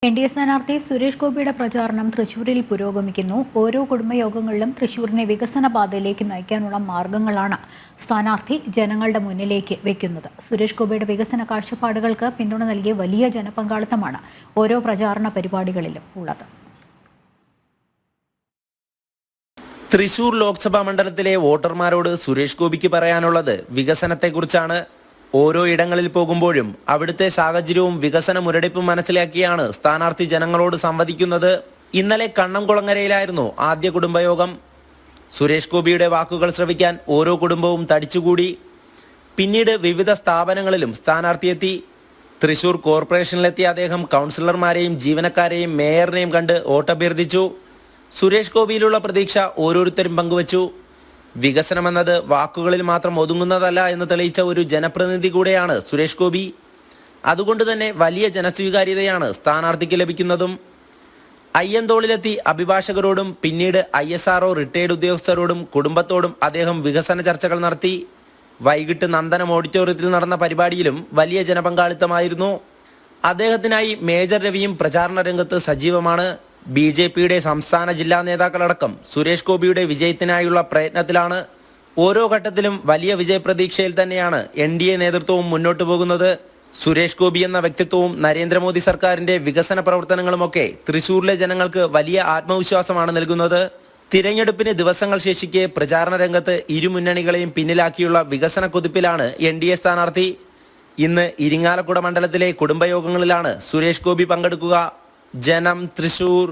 NDA സ്ഥാനാർത്ഥി സുരേഷ് ഗോപിയുടെ പ്രചാരണം തൃശൂരിൽ പുരോഗമിക്കുന്നു. ഓരോ കുടുംബയോഗങ്ങളിലും തൃശൂരിനെ വികസന പാതയിലേക്ക് നയിക്കാനുള്ള മാർഗങ്ങളാണ് സ്ഥാനാർത്ഥി ജനങ്ങളുടെ മുന്നിലേക്ക് വെക്കുന്നത്. സുരേഷ് ഗോപിയുടെ വികസന കാഴ്ചപ്പാടുകൾക്ക് പിന്തുണ നൽകിയ വലിയ ജനപങ്കാളിത്തമാണ് ഓരോ പ്രചാരണ പരിപാടികളിലും ഉള്ളത്. തൃശൂർ ലോക്സഭാ മണ്ഡലത്തിലെ വോട്ടർമാരോട് സുരേഷ് ഗോപിക്ക് പറയാനുള്ളത് വികസനത്തെക്കുറിച്ചാണ്. ഓരോ ഇടങ്ങളിൽ പോകുമ്പോഴും അവിടുത്തെ സാഹചര്യവും വികസന മുരടിപ്പും മനസ്സിലാക്കിയാണ് സ്ഥാനാർത്ഥി ജനങ്ങളോട് സംവദിക്കുന്നത്. ഇന്നലെ കണ്ണംകുളങ്ങരയിലായിരുന്നു ആദ്യ കുടുംബയോഗം. സുരേഷ് ഗോപിയുടെ വാക്കുകൾ ശ്രവിക്കാൻ ഓരോ കുടുംബവും തടിച്ചുകൂടി. പിന്നീട് വിവിധ സ്ഥാപനങ്ങളിലും സ്ഥാനാർത്ഥിയെത്തി. തൃശൂർ കോർപ്പറേഷനിലെത്തിയ അദ്ദേഹം കൗൺസിലർമാരെയും ജീവനക്കാരെയും മേയറിനെയും കണ്ട് വോട്ടഭ്യർത്ഥിച്ചു. സുരേഷ് ഗോപിയിലുള്ള പ്രതീക്ഷ ഓരോരുത്തരും പങ്കുവച്ചു. വികസനമെന്നത് വാക്കുകളിൽ മാത്രം ഒതുങ്ങുന്നതല്ല എന്ന് തെളിയിച്ച ഒരു ജനപ്രതിനിധി കൂടെയാണ് സുരേഷ് ഗോപി. അതുകൊണ്ട് തന്നെ വലിയ ജനസ്വീകാര്യതയാണ് സ്ഥാനാർത്ഥിക്ക് ലഭിക്കുന്നതും. അയ്യന്തോളിലെത്തി അഭിഭാഷകരോടും പിന്നീട് ISRO റിട്ടയർഡ് ഉദ്യോഗസ്ഥരോടും കുടുംബത്തോടും അദ്ദേഹം വികസന ചർച്ചകൾ നടത്തി. വൈകിട്ട് നന്ദനം ഓഡിറ്റോറിയത്തിൽ നടന്ന പരിപാടിയിലും വലിയ ജനപങ്കാളിത്തമായിരുന്നു. അദ്ദേഹത്തിനായി മേജർ രവിയും പ്രചാരണ രംഗത്ത് സജീവമാണ്. BJPയുടെ സംസ്ഥാന ജില്ലാ നേതാക്കളടക്കം സുരേഷ് ഗോപിയുടെ വിജയത്തിനായുള്ള പ്രയത്നത്തിലാണ്. ഓരോ ഘട്ടത്തിലും വലിയ വിജയപ്രതീക്ഷയിൽ തന്നെയാണ് NDA നേതൃത്വവും മുന്നോട്ടു പോകുന്നത്. സുരേഷ് ഗോപി എന്ന വ്യക്തിത്വവും നരേന്ദ്രമോദി സർക്കാരിന്റെ വികസന പ്രവർത്തനങ്ങളുമൊക്കെ തൃശൂരിലെ ജനങ്ങൾക്ക് വലിയ ആത്മവിശ്വാസമാണ് നൽകുന്നത്. തിരഞ്ഞെടുപ്പിന് ദിവസങ്ങൾ ശേഷിക്കെ പ്രചാരണ രംഗത്ത് ഇരു മുന്നണികളെയും പിന്നിലാക്കിയുള്ള വികസന കുതിപ്പിലാണ് NDA സ്ഥാനാർത്ഥി. ഇന്ന് ഇരിങ്ങാലക്കുട മണ്ഡലത്തിലെ കുടുംബയോഗങ്ങളിലാണ് സുരേഷ് ഗോപി പങ്കെടുക്കുക. ജനം, തൃശൂർ.